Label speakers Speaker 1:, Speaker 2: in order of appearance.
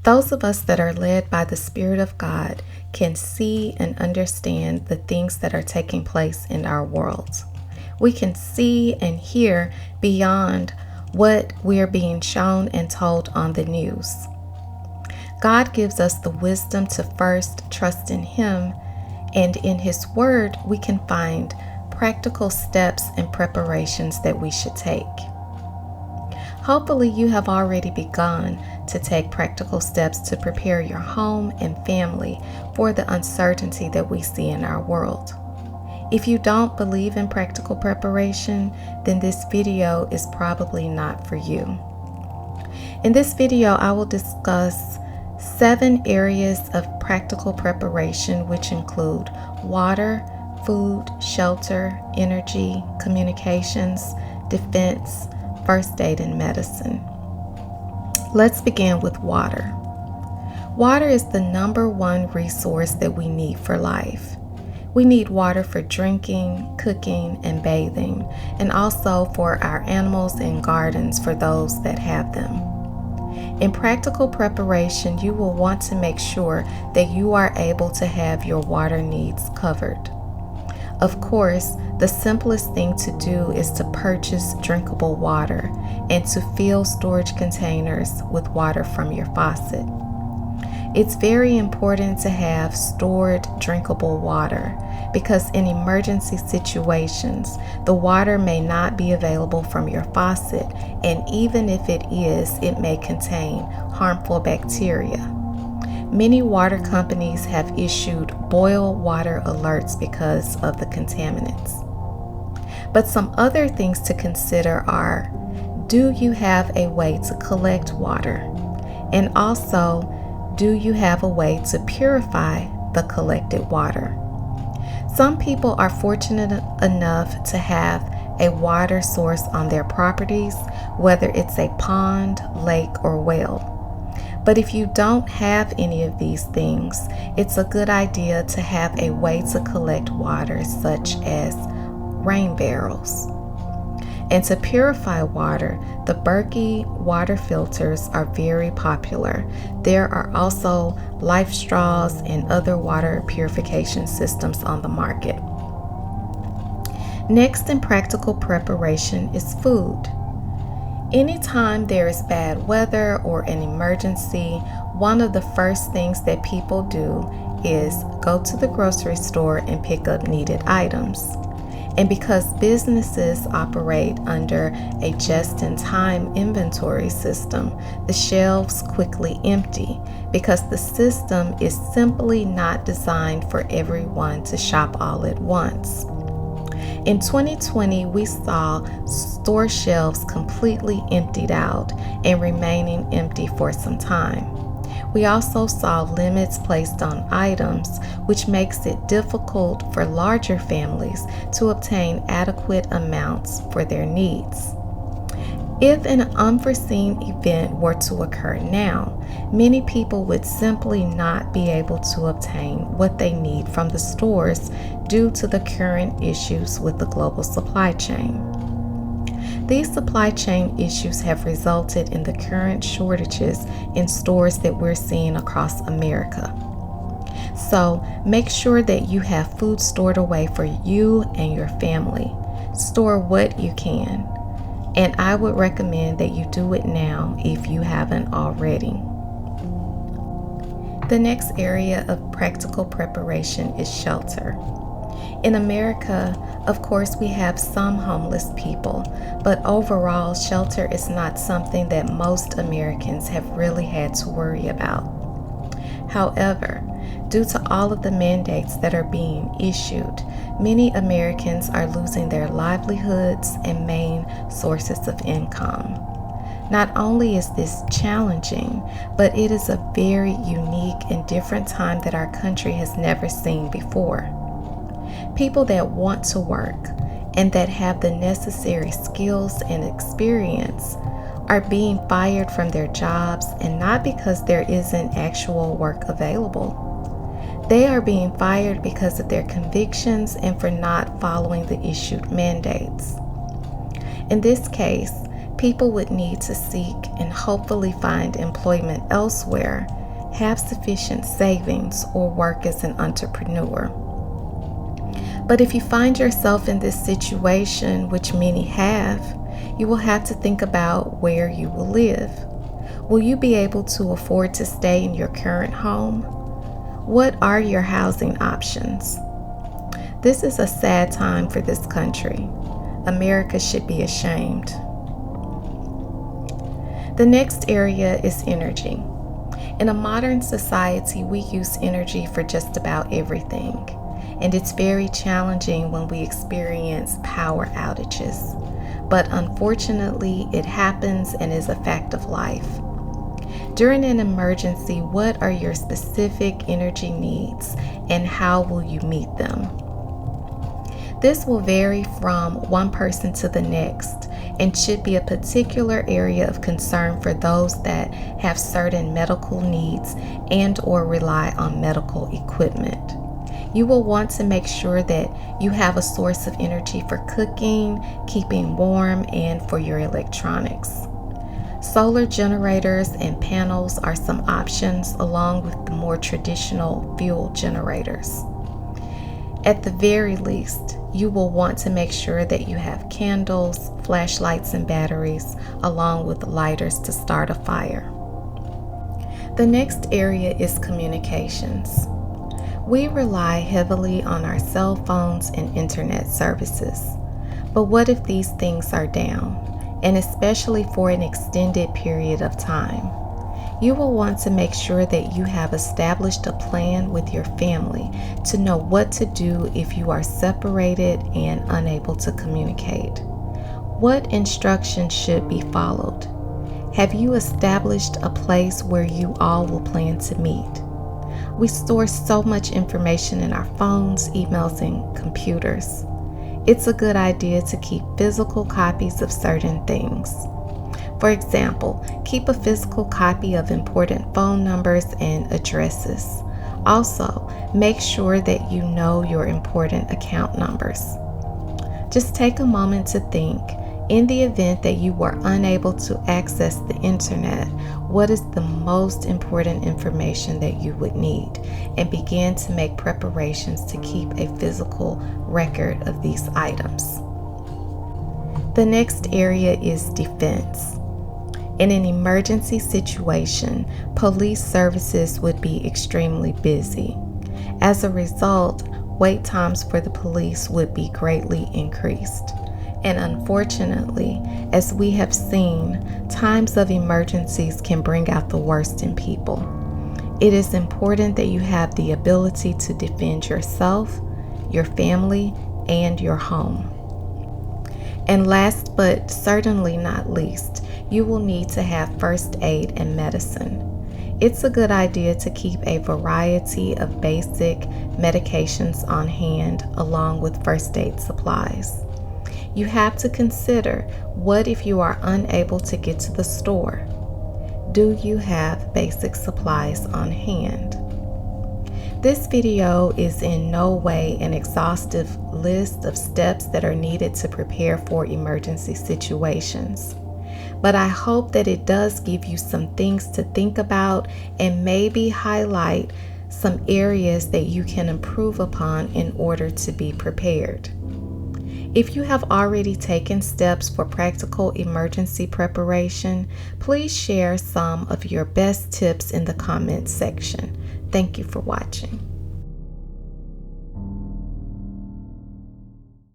Speaker 1: Those of us that are led by the Spirit of God can see and understand the things that are taking place in our world. We can see and hear beyond what we are being shown and told on the news. God gives us the wisdom to first trust in Him, and in His Word we can find practical steps and preparations that we should take. Hopefully you have already begun to take practical steps to prepare your home and family for the uncertainty that we see in our world. If you don't believe in practical preparation, then this video is probably not for you. In this video, I will discuss 7 areas of practical preparation, which include water, food, shelter, energy, communications, defense, first aid, and medicine. Let's begin with water. Water is the number one resource that we need for life. We need water for drinking, cooking, and bathing, and also for our animals and gardens for those that have them. In practical preparation, you will want to make sure that you are able to have your water needs covered. Of course, the simplest thing to do is to purchase drinkable water and to fill storage containers with water from your faucet. It's very important to have stored drinkable water because in emergency situations, the water may not be available from your faucet, and even if it is, it may contain harmful bacteria. Many water companies have issued boil water alerts because of the contaminants. But some other things to consider are, do you have a way to collect water? And also, do you have a way to purify the collected water? Some people are fortunate enough to have a water source on their properties, whether it's a pond, lake, or well. But if you don't have any of these things, it's a good idea to have a way to collect water, such as rain barrels. And to purify water, the Berkey water filters are very popular. There are also life straws and other water purification systems on the market. Next in practical preparation is food. Anytime there is bad weather or an emergency, one of the first things that people do is go to the grocery store and pick up needed items. And because businesses operate under a just-in-time inventory system, the shelves quickly empty because the system is simply not designed for everyone to shop all at once. In 2020, we saw store shelves completely emptied out and remaining empty for some time. We also saw limits placed on items, which makes it difficult for larger families to obtain adequate amounts for their needs. If an unforeseen event were to occur now, many people would simply not be able to obtain what they need from the stores due to the current issues with the global supply chain. These supply chain issues have resulted in the current shortages in stores that we're seeing across America. So make sure that you have food stored away for you and your family. Store what you can. And I would recommend that you do it now if you haven't already. The next area of practical preparation is shelter. In America, of course, we have some homeless people, but overall, shelter is not something that most Americans have really had to worry about. However, due to all of the mandates that are being issued, many Americans are losing their livelihoods and main sources of income. Not only is this challenging, but it is a very unique and different time that our country has never seen before. People that want to work and that have the necessary skills and experience are being fired from their jobs, and not because there isn't actual work available. They are being fired because of their convictions and for not following the issued mandates. In this case, People would need to seek and hopefully find employment elsewhere, have sufficient savings, or work as an entrepreneur. But if you find yourself in this situation, which many have, you will have to think about where you will live. Will you be able to afford to stay in your current home? What are your housing options? This is a sad time for this country. America should be ashamed. The next area is energy. In a modern society, we use energy for just about everything, and it's very challenging when we experience power outages. But unfortunately, it happens and is a fact of life. During an emergency, what are your specific energy needs and how will you meet them? This will vary from one person to the next and should be a particular area of concern for those that have certain medical needs and or rely on medical equipment. You will want to make sure that you have a source of energy for cooking, keeping warm, and for your electronics. Solar generators and panels are some options along with the more traditional fuel generators. At the very least, you will want to make sure that you have candles, flashlights, and batteries, along with lighters to start a fire. The next area is communications. We rely heavily on our cell phones and internet services. But what if these things are down, and especially for an extended period of time? You will want to make sure that you have established a plan with your family to know what to do if you are separated and unable to communicate. What instructions should be followed? Have you established a place where you all will plan to meet? We store so much information in our phones, emails, and computers. It's a good idea to keep physical copies of certain things. For example, keep a physical copy of important phone numbers and addresses. Also, make sure that you know your important account numbers. Just take a moment to think, in the event that you were unable to access the internet, what is the most important information that you would need, and begin to make preparations to keep a physical record of these items. The next area is defense. In an emergency situation, police services would be extremely busy. As a result, wait times for the police would be greatly increased. And unfortunately, as we have seen, times of emergencies can bring out the worst in people. It is important that you have the ability to defend yourself, your family, and your home. And last but certainly not least, you will need to have first aid and medicine. It's a good idea to keep a variety of basic medications on hand along with first aid supplies. You have to consider, what if you are unable to get to the store? Do you have basic supplies on hand? This video is in no way an exhaustive list of steps that are needed to prepare for emergency situations. But I hope that it does give you some things to think about and maybe highlight some areas that you can improve upon in order to be prepared. If you have already taken steps for practical emergency preparation, please share some of your best tips in the comments section. Thank you for watching.